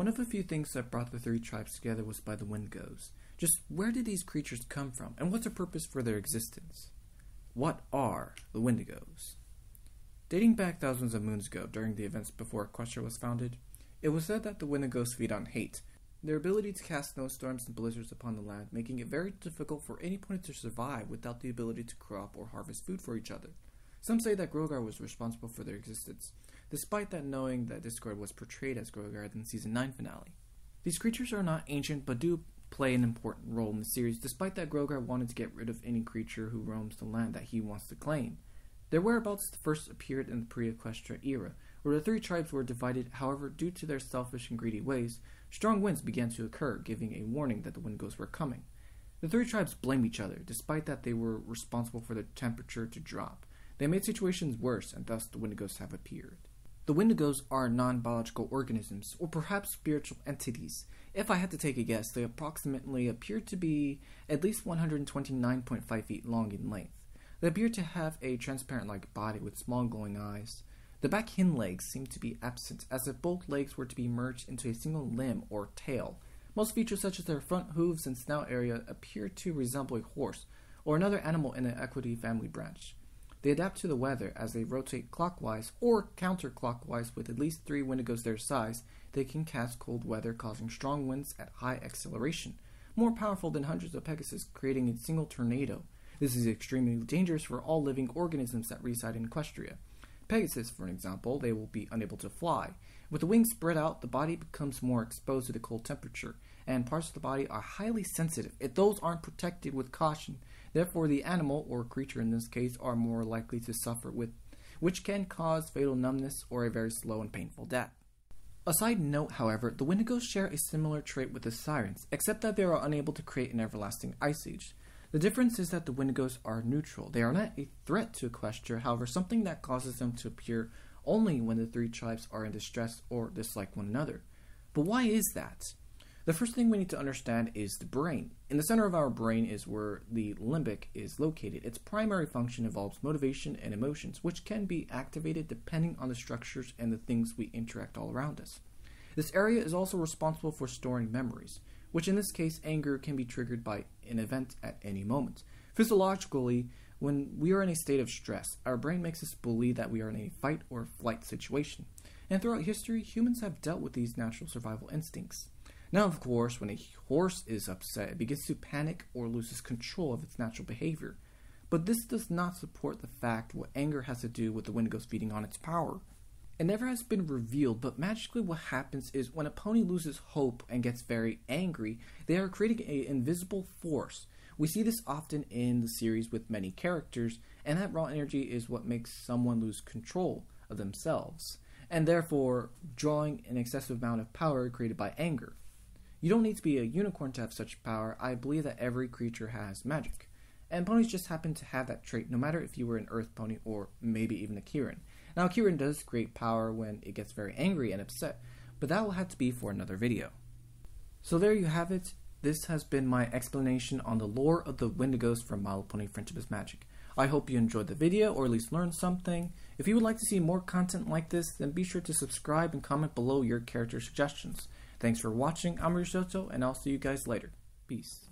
One of the few things that brought the three tribes together was by the Windigos. Just where did these creatures come from, and what's the purpose for their existence? What are the Windigos? Dating back thousands of moons ago, during the events before Equestria was founded, it was said that the Windigos feed on hate, their ability to cast snowstorms and blizzards upon the land, making it very difficult for any planet to survive without the ability to crop or harvest food for each other. Some say that Grogar was responsible for their existence, despite that knowing that Discord was portrayed as Grogar in the Season 9 finale. These creatures are not ancient, but do play an important role in the series, despite that Grogar wanted to get rid of any creature who roams the land that he wants to claim. Their whereabouts first appeared in the pre-Equestria era, where the three tribes were divided. However, due to their selfish and greedy ways, strong winds began to occur, giving a warning that the Windigos were coming. The three tribes blame each other, despite that they were responsible for the temperature to drop. They made situations worse, and thus the Windigos have appeared. The Windigos are non-biological organisms, or perhaps spiritual entities. If I had to take a guess, they approximately appear to be at least 129.5 feet long in length. They appear to have a transparent-like body with small glowing eyes. The back hind legs seem to be absent, as if both legs were to be merged into a single limb or tail. Most features such as their front hooves and snout area appear to resemble a horse, or another animal in the Equity family branch. They adapt to the weather as they rotate clockwise or counterclockwise. With at least 3 Windigos their size, they can cast cold weather, causing strong winds at high acceleration, more powerful than hundreds of Pegasus, creating a single tornado. This is extremely dangerous for all living organisms that reside in Equestria. Pegasus, for an example, they will be unable to fly. With the wings spread out, the body becomes more exposed to the cold temperature, and parts of the body are highly sensitive if those aren't protected with caution. Therefore, the animal, or creature in this case, are more likely to suffer with, which can cause fatal numbness or a very slow and painful death. A side note, however, the Windigos share a similar trait with the Sirens, except that they are unable to create an everlasting ice age. The difference is that the Windigos are neutral. They are not a threat to Equestria, however, something that causes them to appear only when the three tribes are in distress or dislike one another. But why is that? The first thing we need to understand is the brain. In the center of our brain is where the limbic is located. Its primary function involves motivation and emotions, which can be activated depending on the structures and the things we interact all around us. This area is also responsible for storing memories, which in this case, anger can be triggered by an event at any moment. Physiologically, when we are in a state of stress, our brain makes us believe that we are in a fight or flight situation. And throughout history, humans have dealt with these natural survival instincts. Now, of course, when a horse is upset, it begins to panic or loses control of its natural behavior. But this does not support the fact what anger has to do with the Windigos feeding on its power. It never has been revealed, but magically what happens is when a pony loses hope and gets very angry, they are creating an invisible force. We see this often in the series with many characters, and that raw energy is what makes someone lose control of themselves, and therefore drawing an excessive amount of power created by anger. You don't need to be a unicorn to have such power. I believe that every creature has magic, and ponies just happen to have that trait, no matter if you were an earth pony or maybe even a Kirin. Now, Kirin does create power when it gets very angry and upset, but that will have to be for another video. So there you have it. This has been my explanation on the lore of the Windigos from My Little Pony Friendship is Magic. I hope you enjoyed the video, or at least learned something. If you would like to see more content like this, then be sure to subscribe and comment below your character suggestions. Thanks for watching. I'm Risotto, and I'll see you guys later. Peace.